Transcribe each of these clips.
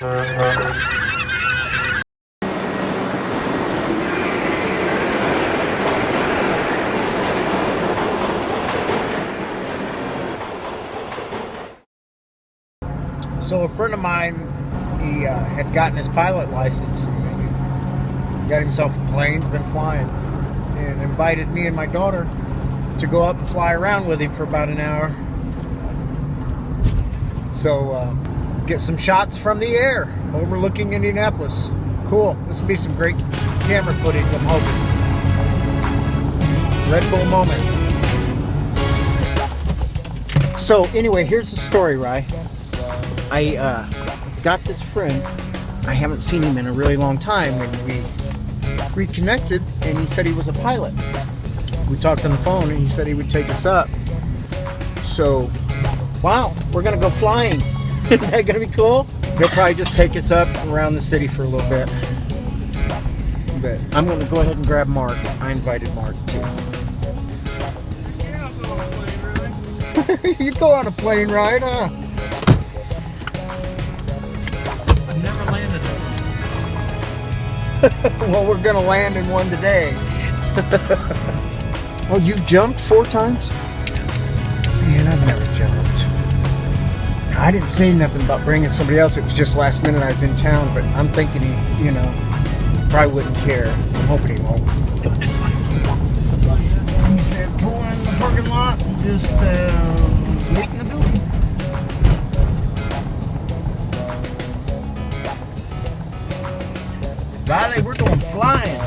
So a friend of mine, he had gotten his pilot license. He's got himself a plane, been flying, and invited me and my daughter to go up and fly around with him for about an hour. So get some shots from the air overlooking Indianapolis. Cool. This will be some great camera footage, I'm hoping. Red Bull moment. So anyway, here's the story, Rye. I got this friend. I haven't seen him in a really long time, and we reconnected, and he said he was a pilot. We talked on the phone, and he said he would take us up. So, wow, we're gonna go flying. Isn't that gonna be cool? He'll probably just take us up around the city for a little bit. But I'm gonna go ahead and grab Mark. I invited Mark too. Yeah, I'll go on a plane, really. You go on a plane ride, huh? I've never landed in one. Well, we're gonna land in one today. Oh, you've jumped 4 times? Man, I've never jumped. I didn't say nothing about bringing somebody else. It was just last minute I was in town, but I'm thinking he, probably wouldn't care. I'm hoping he won't. He said, pull in the parking lot and just wait in the building. Riley, we're going flying.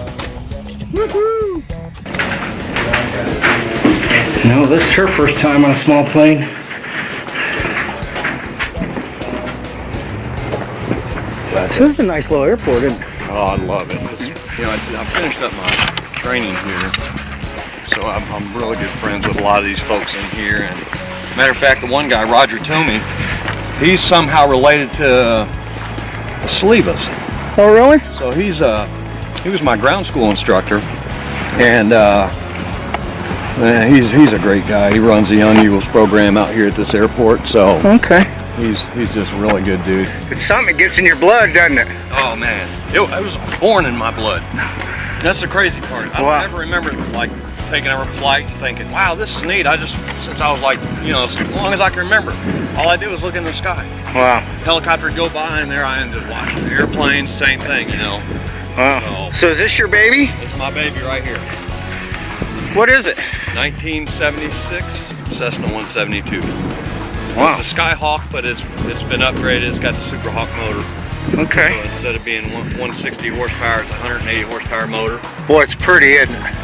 Woohoo! No, this is her first time on a small plane. This is a nice little airport, isn't it? Oh, I love it. I finished up my training here, so I'm really good friends with a lot of these folks in here. And matter of fact, the one guy, Roger Tomey, he's somehow related to the Slevas. Oh, really? So he was my ground school instructor, and he's a great guy. He runs the Young Eagles program out here at this airport. So okay. He's just a really good dude. It's something that gets in your blood, doesn't it? Oh man, it was born in my blood. That's the crazy part. I don't ever remember like taking a flight and thinking, wow, this is neat. Since I was like, as long as I can remember, all I did was look in the sky. Wow. Helicopter would go by and there I am just watching. Airplanes, same thing, Wow. So is this your baby? It's my baby right here. What is it? 1976 Cessna 172. Wow. It's a Skyhawk, but it's been upgraded. It's got the Super Hawk motor. Okay. So instead of being 160 horsepower, it's a 180 horsepower motor. Boy, it's pretty, isn't it?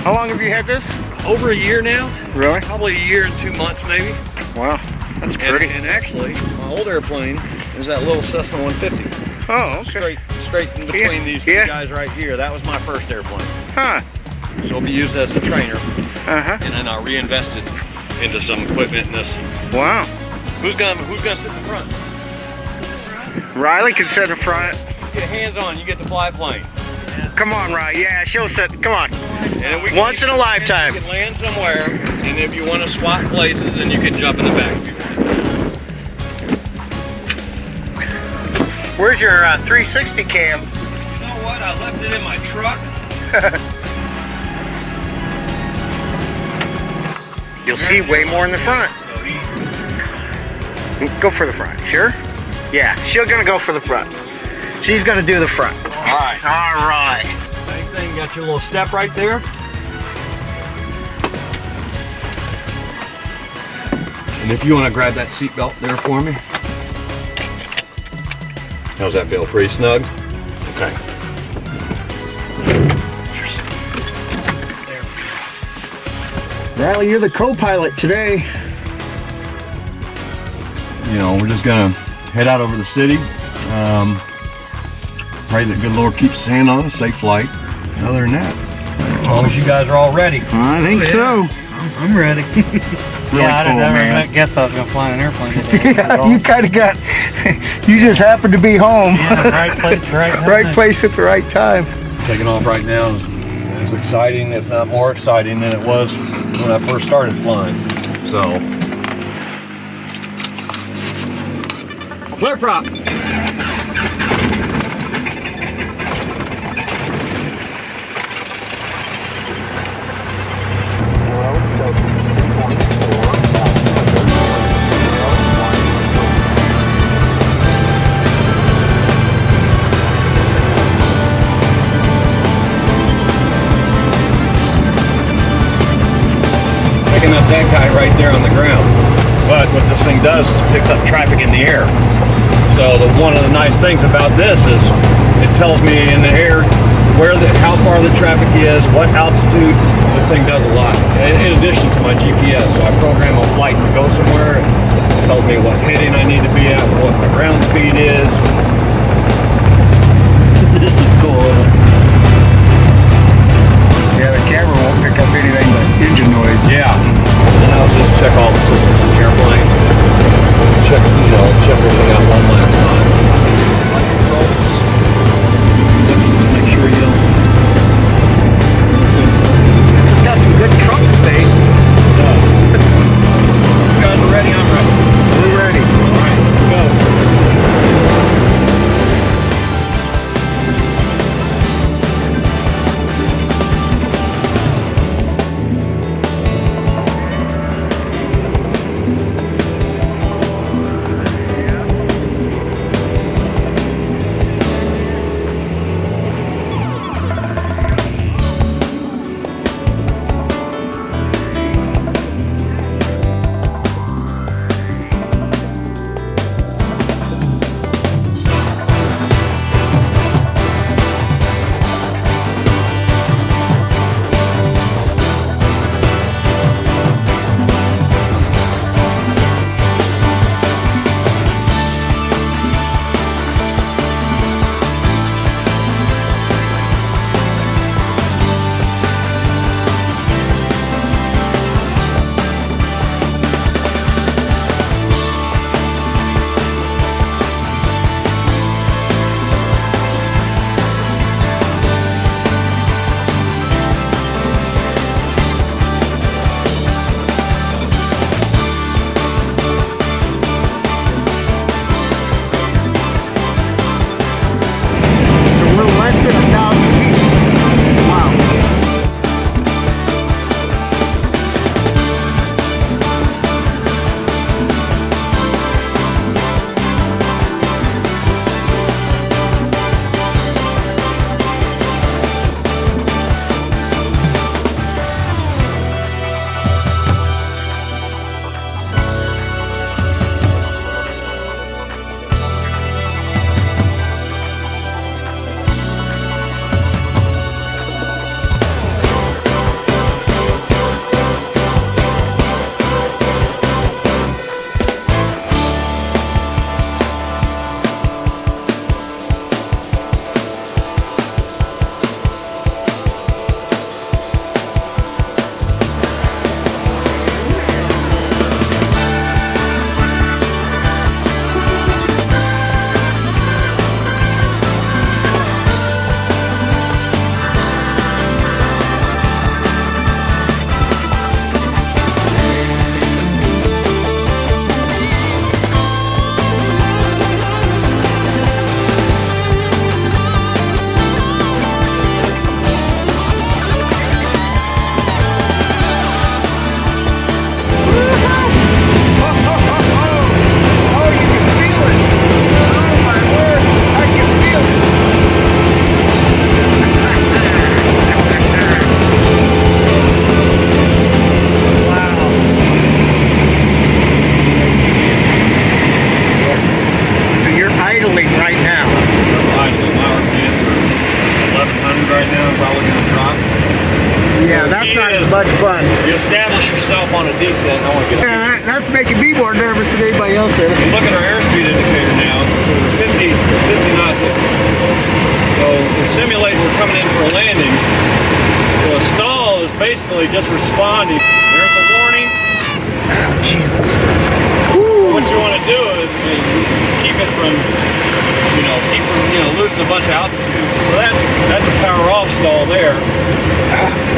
How long have you had this? Over a year now. Really? Probably a year and 2 months maybe. Wow, that's pretty. And actually, my old airplane is that little Cessna 150. Oh, okay. Straight in between these two guys right here. That was my first airplane. Huh. So it'll be used as a trainer. Uh-huh. And then I reinvested into some equipment in this. Wow. Who's gonna sit in the front? Riley can sit in front. Get hands on, you get to fly a plane. Come on, Riley. Yeah, she'll sit. Come on. And we Once in a lifetime. You can land somewhere, and if you want to swap places, then you can jump in the back if you want. Where's your 360 cam? You know what? I left it in my truck. You'll see way more in the front. Go for the front, sure? Yeah, she's gonna go for the front. She's gonna do the front. All right. All right. Same thing, got your little step right there. And if you want to grab that seat belt there for me. How's that feel? Pretty snug? Okay. Riley, you're the co-pilot today. We're just gonna head out over the city. Pray that good Lord keeps his hand on us, safe flight. Other than that, as long as you guys are all ready. I think so. I'm ready. Really I cool, never guessed I was gonna fly an airplane. Yeah, you kind of got, you just happened to be home. Yeah, right place, right time. Right place at the right time. Taking off right now is exciting, if not more exciting than it was when I first started flying. So, flare prop. right there on the ground. But what this thing does is it picks up traffic in the air. So one of the nice things about this is it tells me in the air how far the traffic is, what altitude. This thing does a lot. In addition to my GPS, so I program a flight to go somewhere. It tells me what heading I need to be at, what the ground speed is. This is cool. Yeah, the camera won't pick up anything but engine noise. Yeah. And I'll just check all the systems in the airplane. Check everything out one last time. Make sure you don't. It's got some good trunk space. You guys are ready? I'm ready. We're ready. All right, go. much fun. You establish yourself on a descent. I want to get Yeah, that's making me more nervous than anybody else is. Look at our airspeed indicator now. We're 50 knots. So we're simulating we're coming in for a landing. So a stall is basically just responding. There's a warning. Oh, Jesus. What you want to do is keep it from, losing a bunch of altitude. So that's a power off stall there.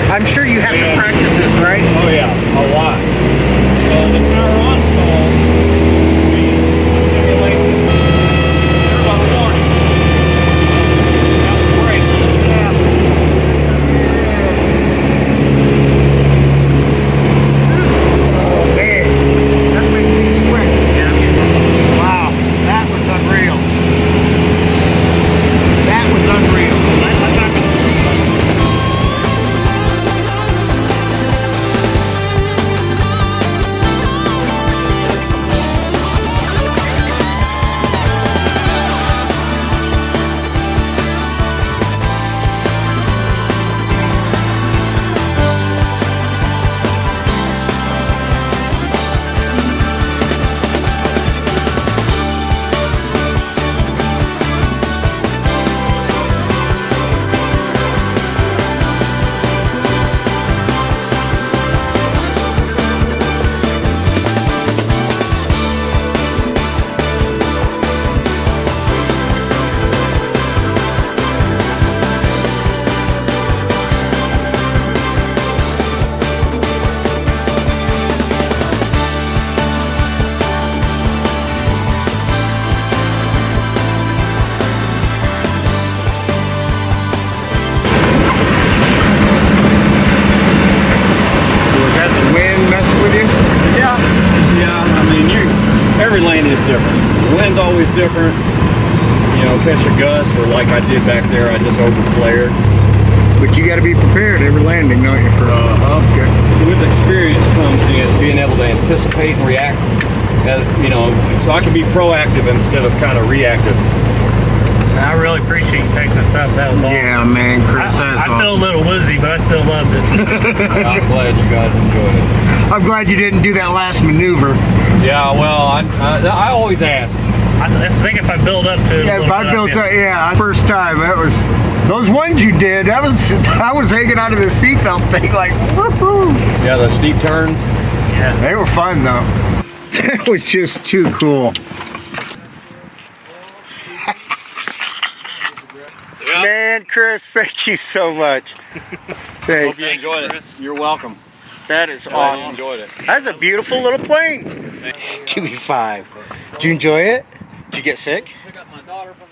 I'm sure you have to practice this, right? Oh yeah, a lot. So the power on stall, we simulate. There's a warning. That was great. Yeah. Oh man, that's making me sweat. Yeah. Wow, that was unreal. That was unreal. different. You know, catch a gust, or like I did back there, I just overflared. But you got to be prepared every landing, don't you? With experience comes in being able to anticipate and react. You know, so I can be proactive instead of kind of reactive. I really appreciate you taking us up. That was awesome. Yeah, man, Chris, I feel a little woozy, but I still loved it. I'm glad you guys enjoyed it. I'm glad you didn't do that last maneuver. Yeah, well, I always ask. I think if I build up to it, Yeah, if I built up, yeah, first time, that was, those ones you did, that was, I was hanging out of the seatbelt thing like, woohoo. Yeah, the steep turns. Yeah. They were fun though. That was just too cool. Man, Chris, thank you so much. Thanks. Hope you enjoyed it. You're welcome. That is I awesome. enjoyed it. That's a beautiful little plane. QB5. Did you enjoy it? Did you get sick? I got my daughter from